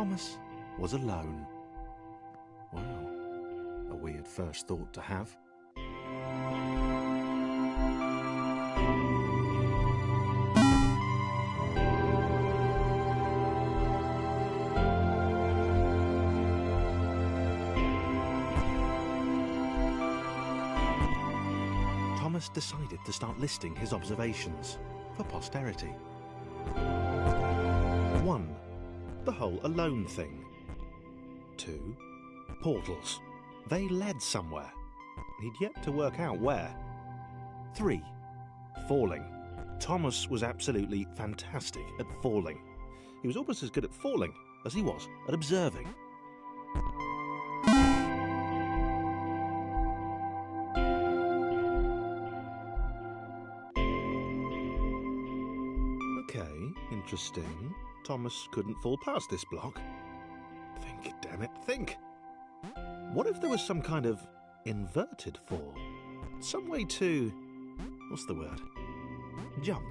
Thomas was alone. Well, a weird first thought to have. Thomas decided to start listing his observations for posterity. 1. The whole alone thing. 2. Portals. They led somewhere. He'd yet to work out where. 3. Falling. Thomas was absolutely fantastic at falling. He was almost as good at falling as he was at observing. Okay, interesting. Thomas couldn't fall past this block. Think, damn it, think! What if there was some kind of inverted fall? Some way to... what's the word? Jump.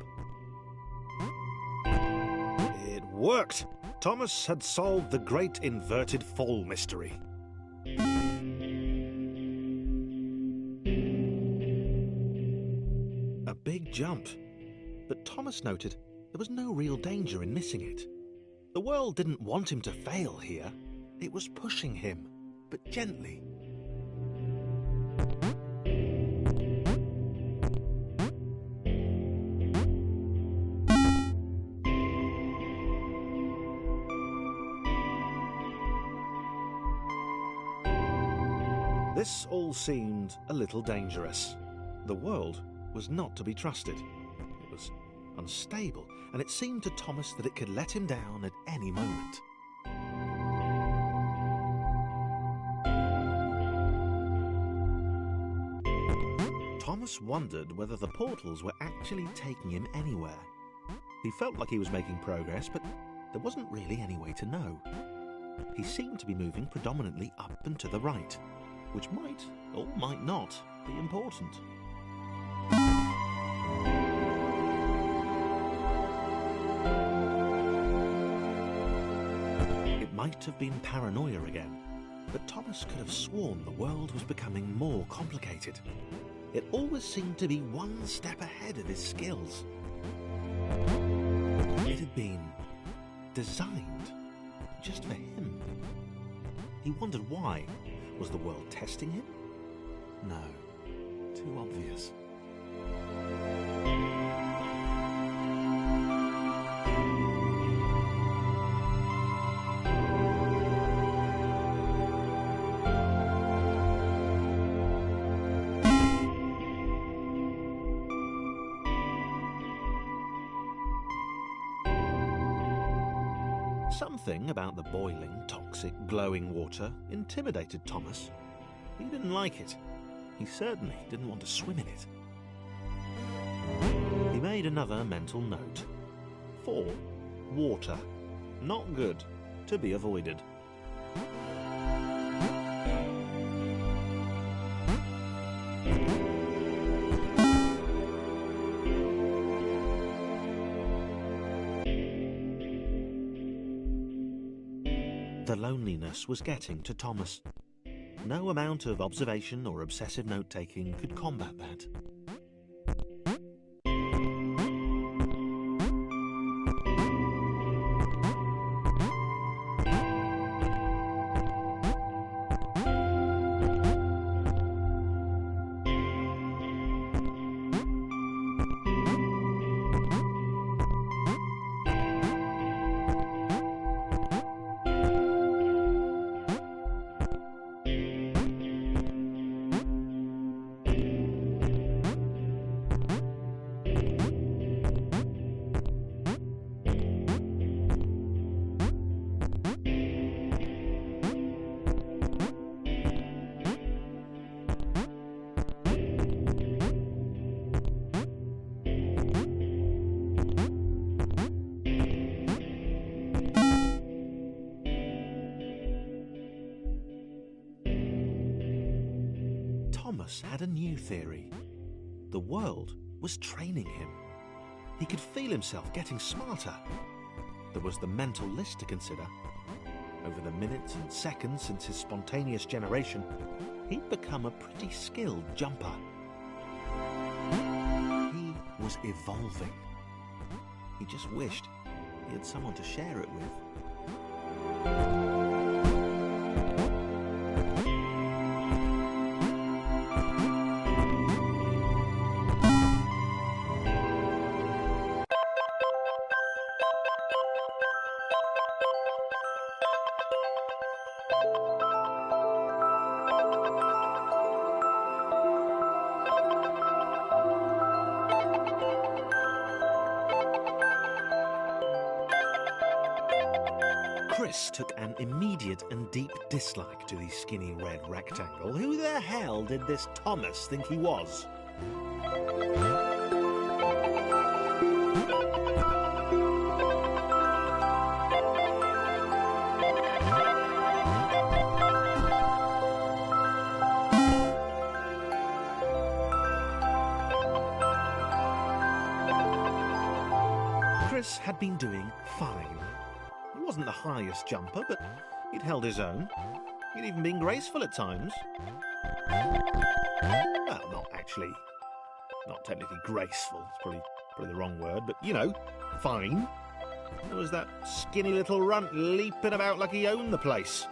It worked! Thomas had solved the great inverted fall mystery. A big jump. But Thomas noted there was no real danger in missing it. The world didn't want him to fail here. It was pushing him, but gently. This all seemed a little dangerous. The world was not to be trusted. It was unstable, and it seemed to Thomas that it could let him down at any moment. Thomas wondered whether the portals were actually taking him anywhere. He felt like he was making progress, but there wasn't really any way to know. He seemed to be moving predominantly up and to the right, which might, or might not, be important. It might have been paranoia again, but Thomas could have sworn the world was becoming more complicated. It always seemed to be one step ahead of his skills. It had been designed just for him. He wondered why. Was the world testing him? No, too obvious. Something about the boiling, toxic, glowing water intimidated Thomas. He didn't like it. He certainly didn't want to swim in it. He made another mental note. 4. Water. Not good. To be avoided. The loneliness was getting to Thomas. No amount of observation or obsessive note-taking could combat that. Thomas had a new theory. The world was training him. He could feel himself getting smarter. There was the mental list to consider. Over the minutes and seconds since his spontaneous generation, he'd become a pretty skilled jumper. He was evolving. He just wished he had someone to share it with. Chris took an immediate and deep dislike to the skinny red rectangle. Who the hell did this Thomas think he was? Chris had been doing fine. He wasn't the highest jumper, but he'd held his own. He'd even been graceful at times. Well, not technically graceful. It's probably the wrong word, but, you know, fine. There was that skinny little runt leaping about like he owned the place.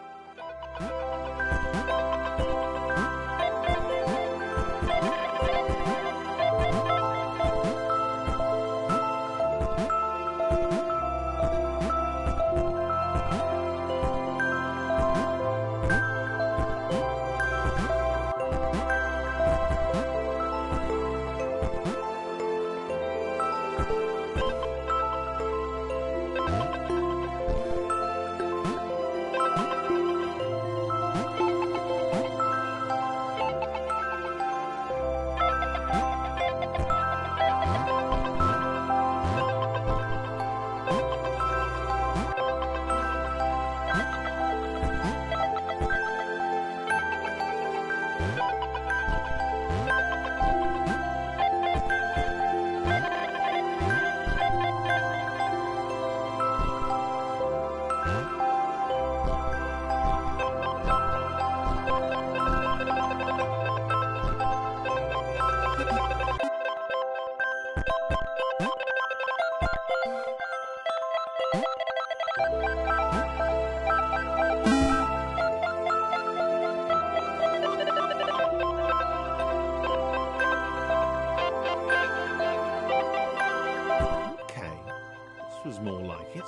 Was more like it.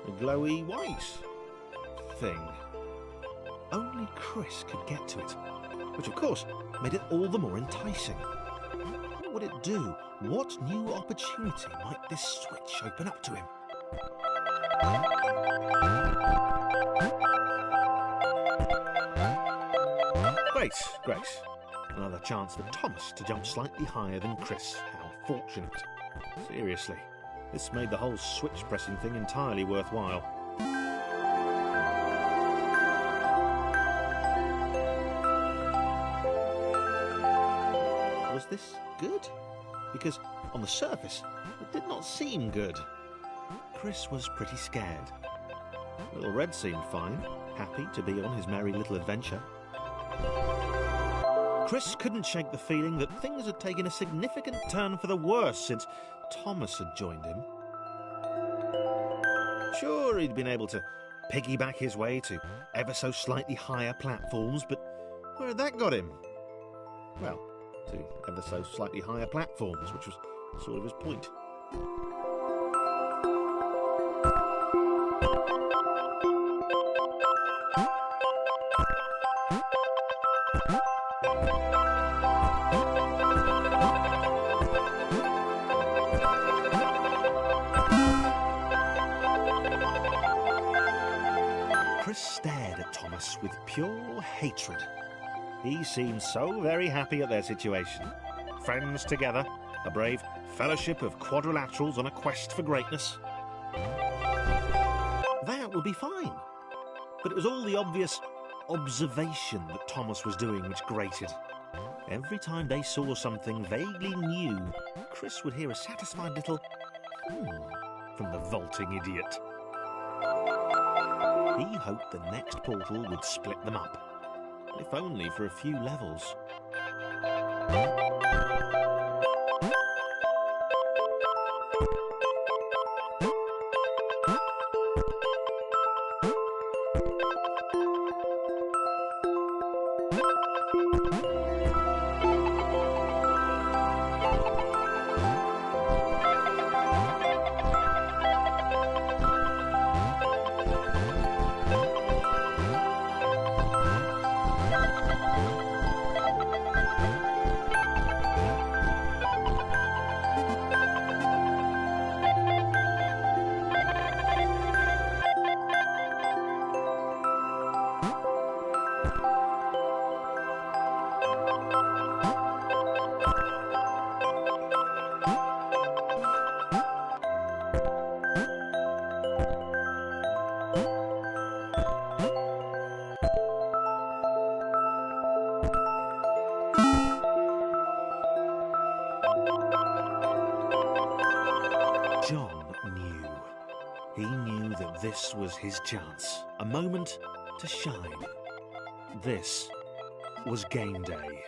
A glowy white thing. Only Chris could get to it, which of course made it all the more enticing. What would it do? What new opportunity might this switch open up to him? Great. Another chance for Thomas to jump slightly higher than Chris. How fortunate. Seriously. This made the whole switch pressing thing entirely worthwhile. Was this good? Because on the surface, it did not seem good. Chris was pretty scared. Little Red seemed fine, happy to be on his merry little adventure. Chris couldn't shake the feeling that things had taken a significant turn for the worse since Thomas had joined him. Sure, he'd been able to piggyback his way to ever so slightly higher platforms, but where had that got him? Well, to ever so slightly higher platforms, which was sort of his point. Chris stared at Thomas with pure hatred. He seemed so very happy at their situation. Friends together, a brave fellowship of quadrilaterals on a quest for greatness. That would be fine. But it was all the obvious observation that Thomas was doing which grated. Every time they saw something vaguely new, Chris would hear a satisfied little from the vaulting idiot. He hoped the next portal would split them up, if only for a few levels. John knew. He knew that this was his chance, a moment to shine. This was game day.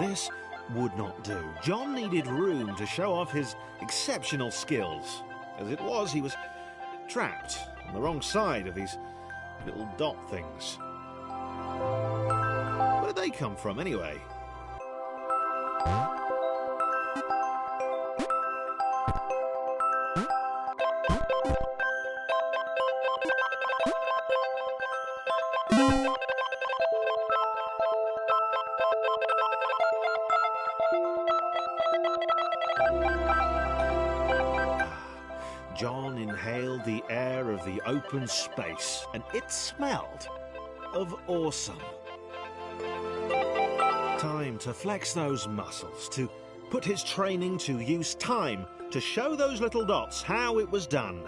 This would not do. John needed room to show off his exceptional skills. As it was, he was trapped on the wrong side of these little dot things. Where did they come from, anyway? John inhaled the air of the open space, and it smelled of awesome. Time to flex those muscles, to put his training to use, time to show those little dots how it was done.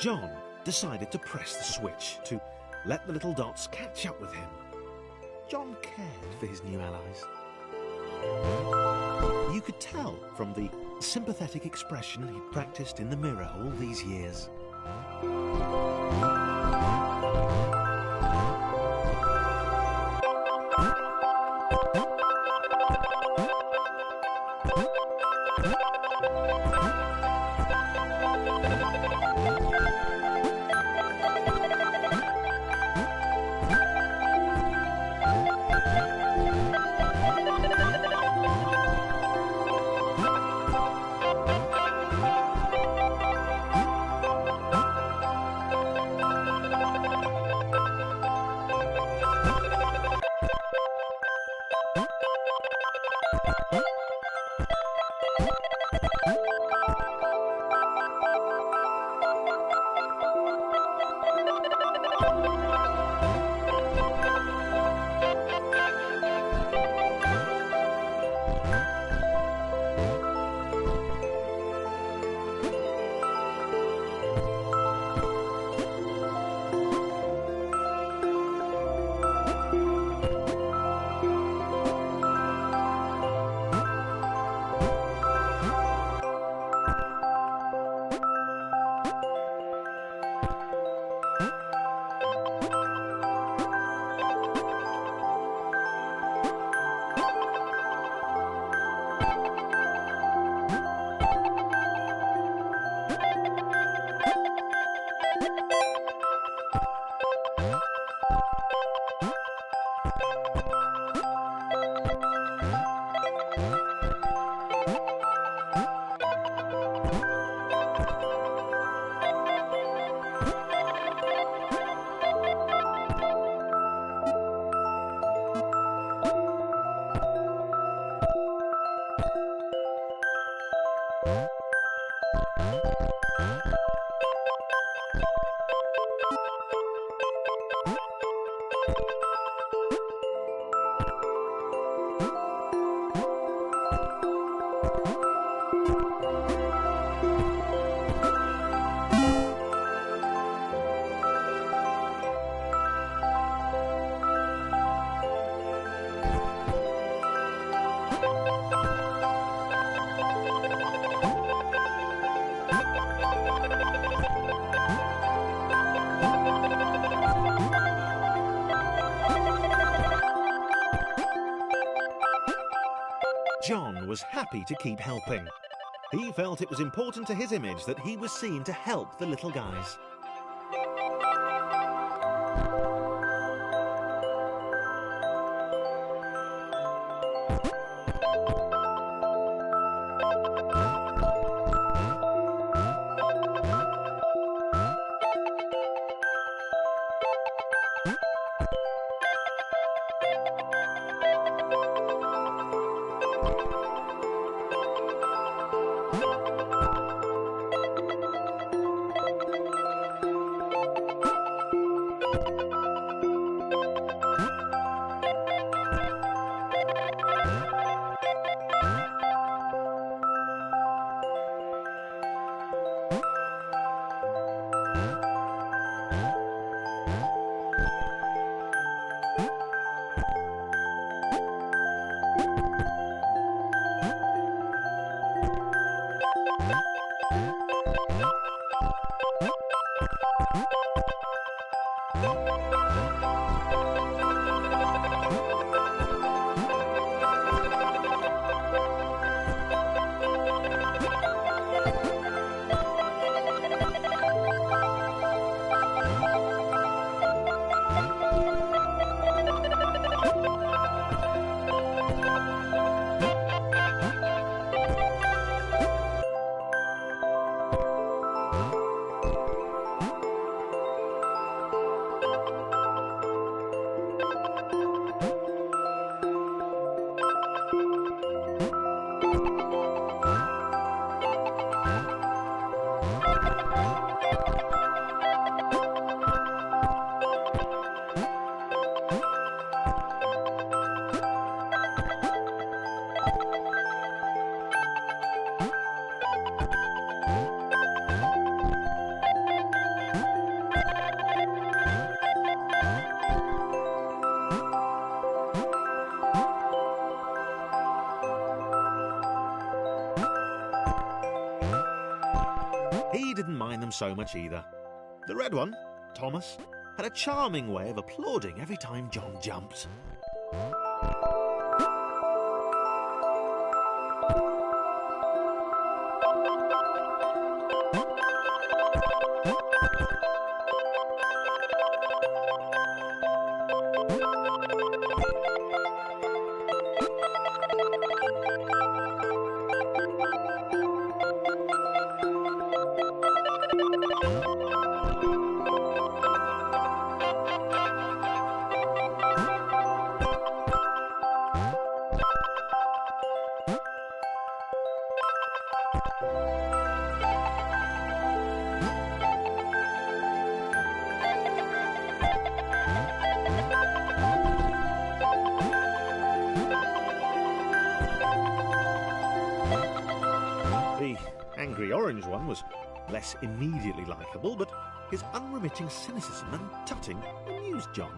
John decided to press the switch to let the little dots catch up with him. John cared for his new allies. You could tell from the sympathetic expression he'd practiced in the mirror all these years. John was happy to keep helping. He felt it was important to his image that he was seen to help the little guys. He didn't mind them so much either. The red one, Thomas, had a charming way of applauding every time John jumped. The angry orange one was less immediately likeable, but his unremitting cynicism and tutting amused John.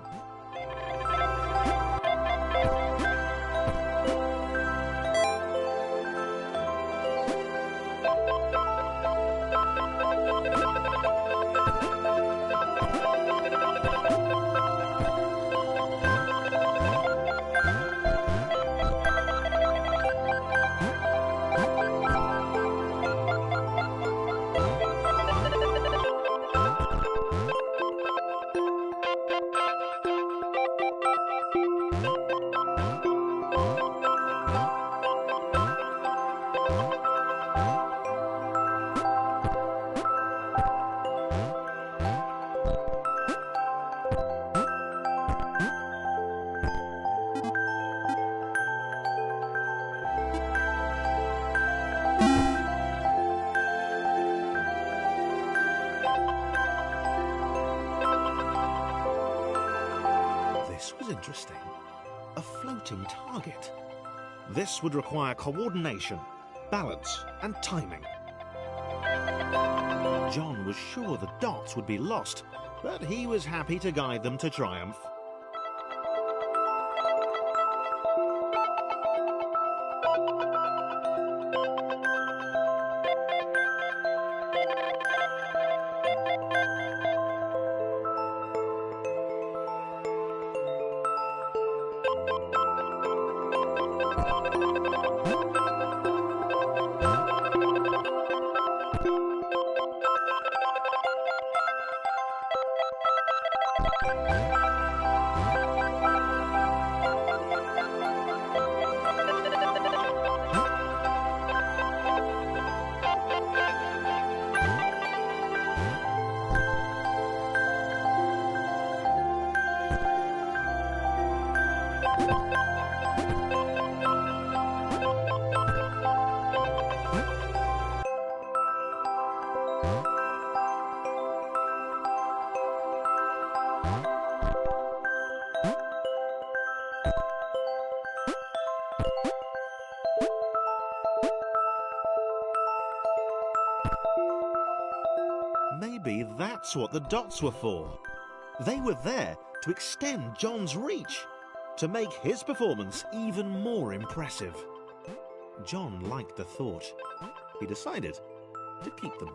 This was interesting. A floating target. This would require coordination, balance, and timing. John was sure the dots would be lost, but he was happy to guide them to triumph. Maybe that's what the dots were for. They were there to extend John's reach, to make his performance even more impressive. John liked the thought. He decided to keep them.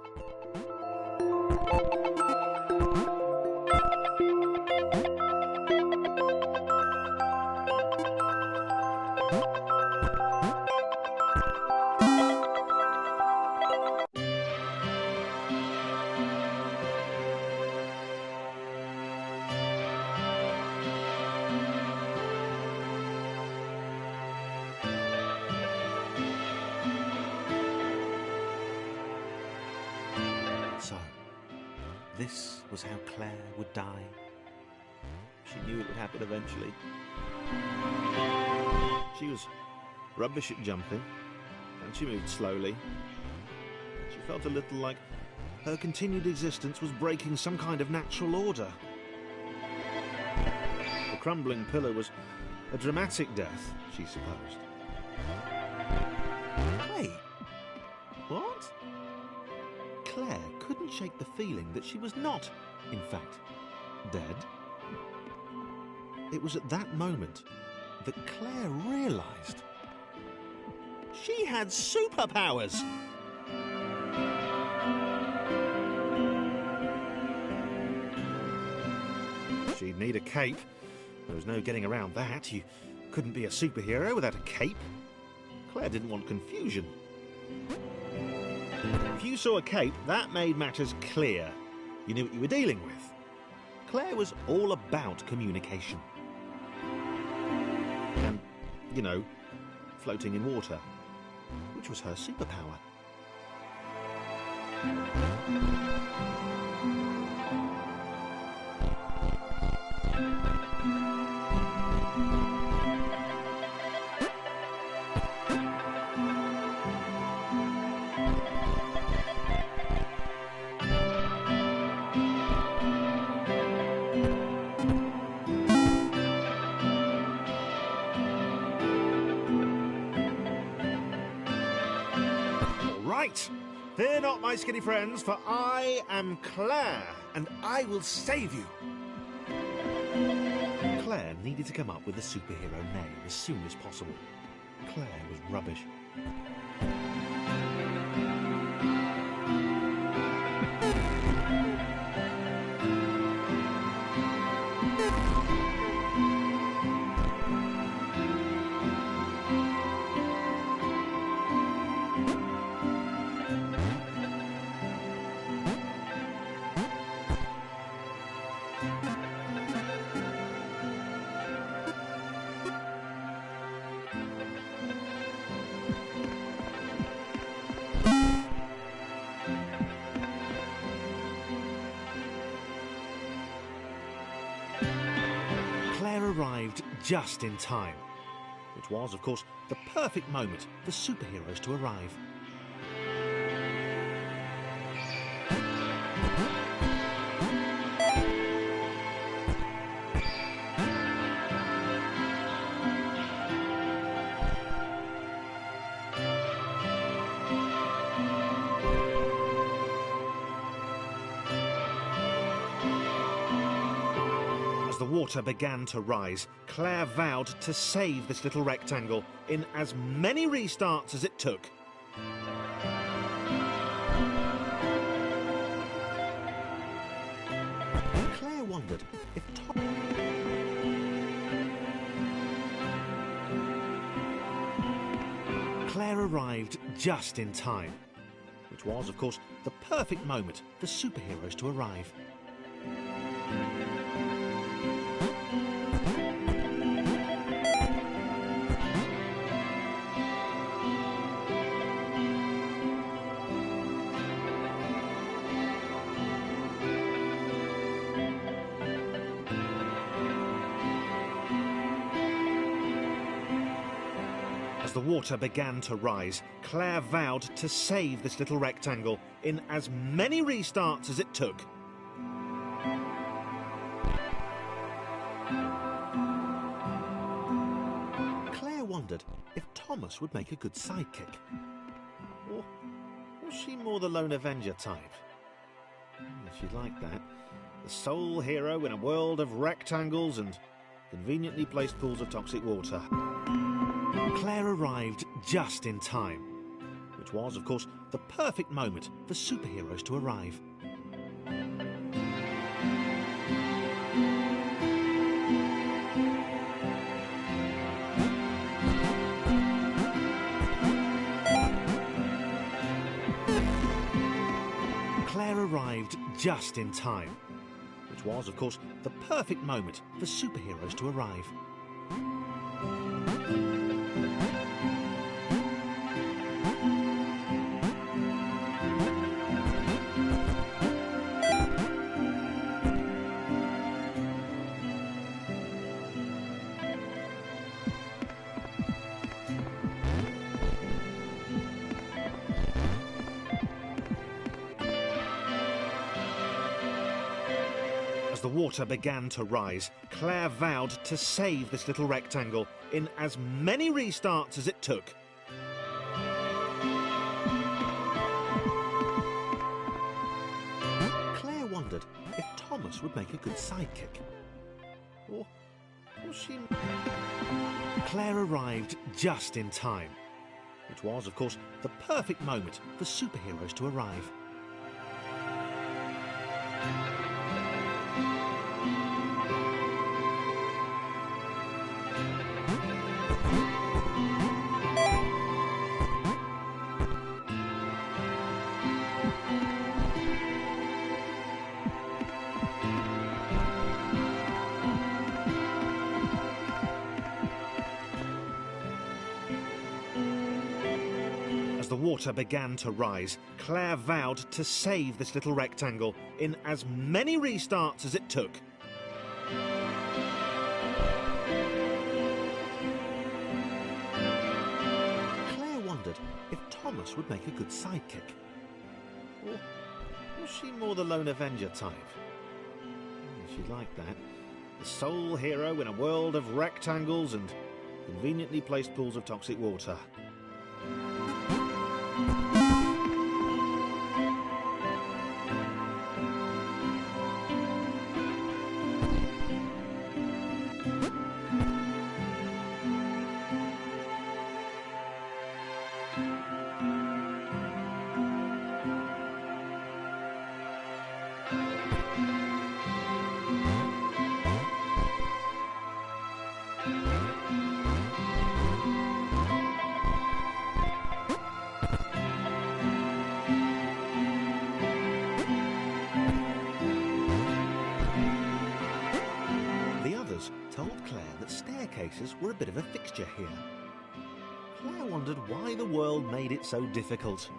So, this was how Claire would die. She knew it would happen eventually. She was rubbish at jumping, and she moved slowly. She felt a little like her continued existence was breaking some kind of natural order. The crumbling pillar was a dramatic death, she supposed. Wait, what? Claire couldn't shake the feeling that she was not, in fact, dead. It was at that moment that Claire realised she had superpowers. She'd need a cape. There was no getting around that. You couldn't be a superhero without a cape. Claire didn't want confusion. If you saw a cape, that made matters clear. You knew what you were dealing with. Claire was all about communication. And, you know, floating in water, which was her superpower. Right, fear not, my skinny friends, for I am Claire, and I will save you. Claire needed to come up with a superhero name as soon as possible. Claire was rubbish. Claire arrived just in time, which was, of course, the perfect moment for superheroes to arrive. As the water began to rise, Claire vowed to save this little rectangle in as many restarts as it took. Claire wondered if Claire arrived just in time, which was, of course, the perfect moment for superheroes to arrive. As the water began to rise, Claire vowed to save this little rectangle in as many restarts as it took. Claire wondered if Thomas would make a good sidekick. Or was she more the lone Avenger type? She'd like that. The sole hero in a world of rectangles and conveniently placed pools of toxic water. Claire arrived just in time, which was, of course, the perfect moment for superheroes to arrive. Claire arrived just in time, which was, of course, the perfect moment for superheroes to arrive. As the water began to rise, Claire vowed to save this little rectangle in as many restarts as it took. Claire wondered if Thomas would make a good sidekick. Or was she... Claire arrived just in time, which was, of course, the perfect moment for superheroes to arrive. As the water began to rise, Claire vowed to save this little rectangle in as many restarts as it took. Claire wondered if Thomas would make a good sidekick. Or was she more the lone Avenger type? She'd like that. The sole hero in a world of rectangles and conveniently placed pools of toxic water. Told Claire that staircases were a bit of a fixture here. Claire wondered why the world made it so difficult.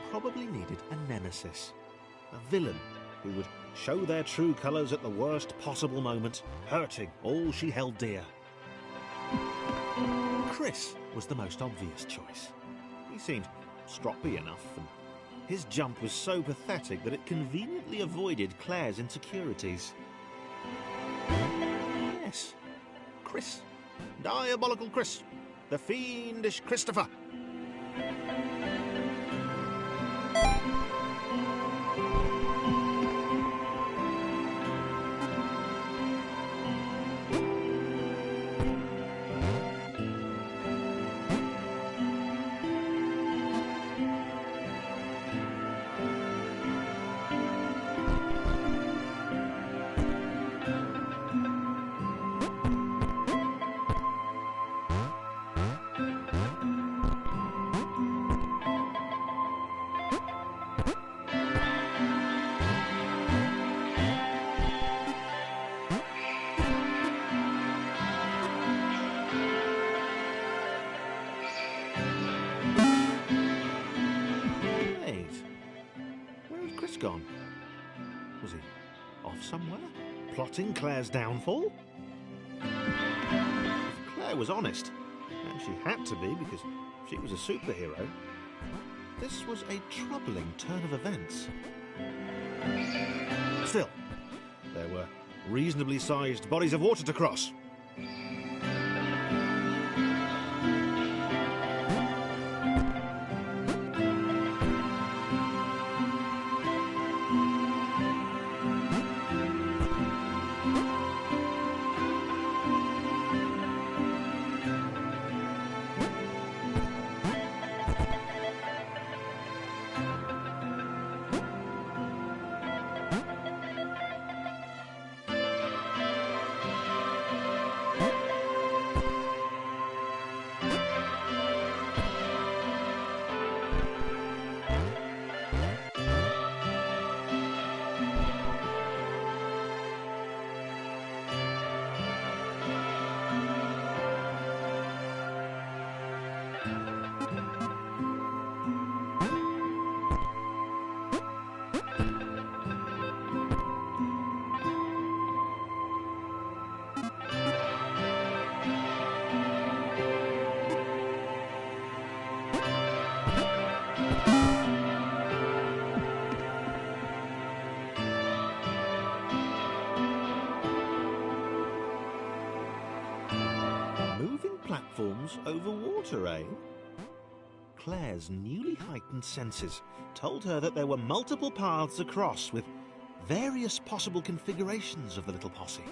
Probably needed a nemesis, a villain who would show their true colours at the worst possible moment, hurting all she held dear. Chris was the most obvious choice. He seemed stroppy enough, and his jump was so pathetic that it conveniently avoided Claire's insecurities. Yes, Chris. Diabolical Chris. The fiendish Christopher. Gone? Was he off somewhere, plotting Claire's downfall? If Claire was honest, and she had to be because she was a superhero, this was a troubling turn of events. Still, there were reasonably sized bodies of water to cross. Platforms over water, eh? Claire's newly heightened senses told her that there were multiple paths across with various possible configurations of the little posse.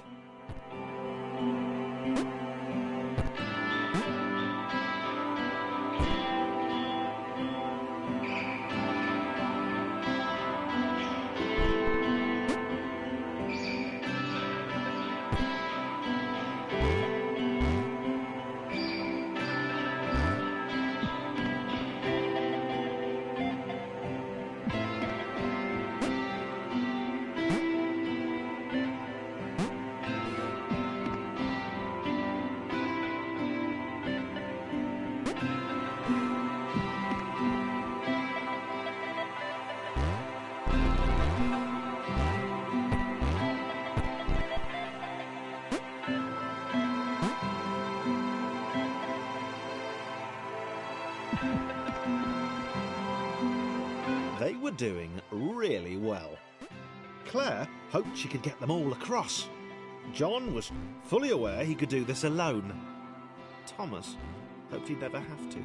They were doing really well. Claire hoped she could get them all across. John was fully aware he could do this alone. Thomas hoped he'd never have to.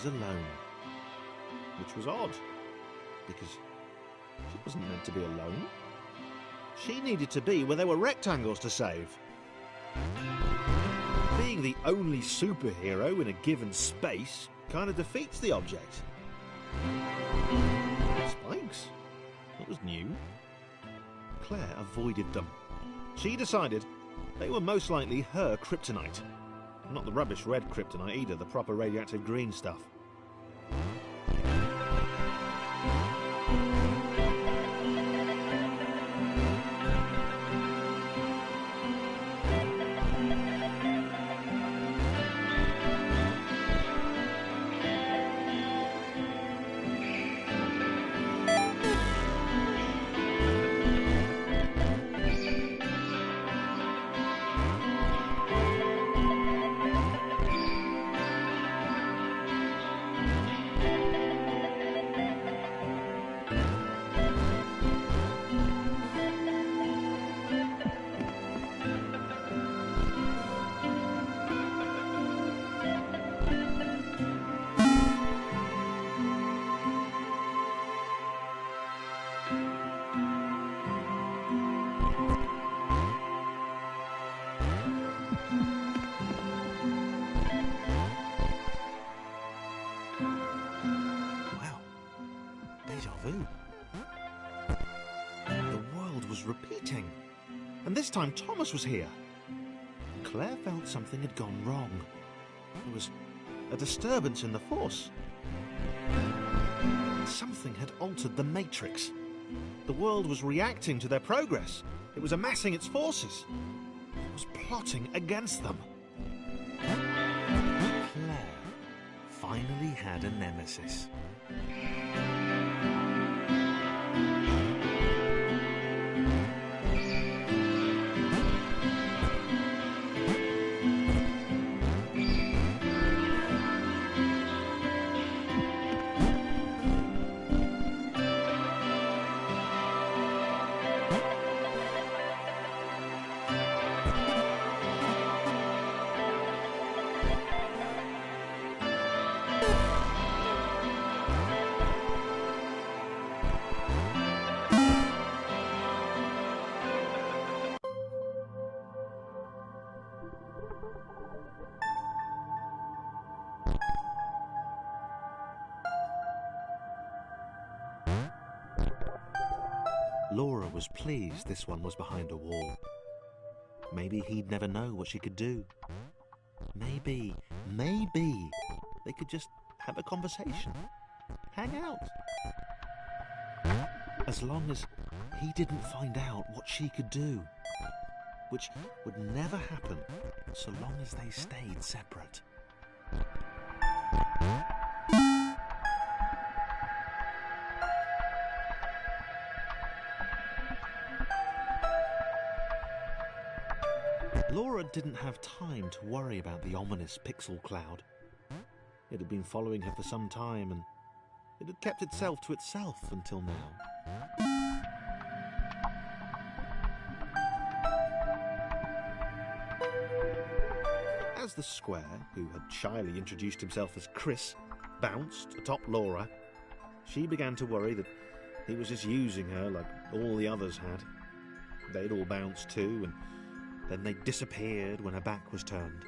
was alone. Which was odd, because she wasn't meant to be alone. She needed to be where there were rectangles to save. Being the only superhero in a given space kind of defeats the object. Spikes? That was new. Claire avoided them. She decided they were most likely her kryptonite. Not the rubbish red kryptonite either, the proper radioactive green stuff. The world was repeating, and this time Thomas was here. Claire felt something had gone wrong. There was a disturbance in the force. Something had altered the matrix. The world was reacting to their progress. It was amassing its forces. It was plotting against them. Claire finally had a nemesis. Laura was pleased this one was behind a wall. Maybe he'd never know what she could do. Maybe they could just have a conversation. Hang out. As long as he didn't find out what she could do. Which would never happen so long as they stayed separate. Laura didn't have time to worry about the ominous pixel cloud. It had been following her for some time, and it had kept itself to itself until now. As the square, who had shyly introduced himself as Chris, bounced atop Laura, she began to worry that he was just using her like all the others had. They'd all bounced too, and then they disappeared when her back was turned.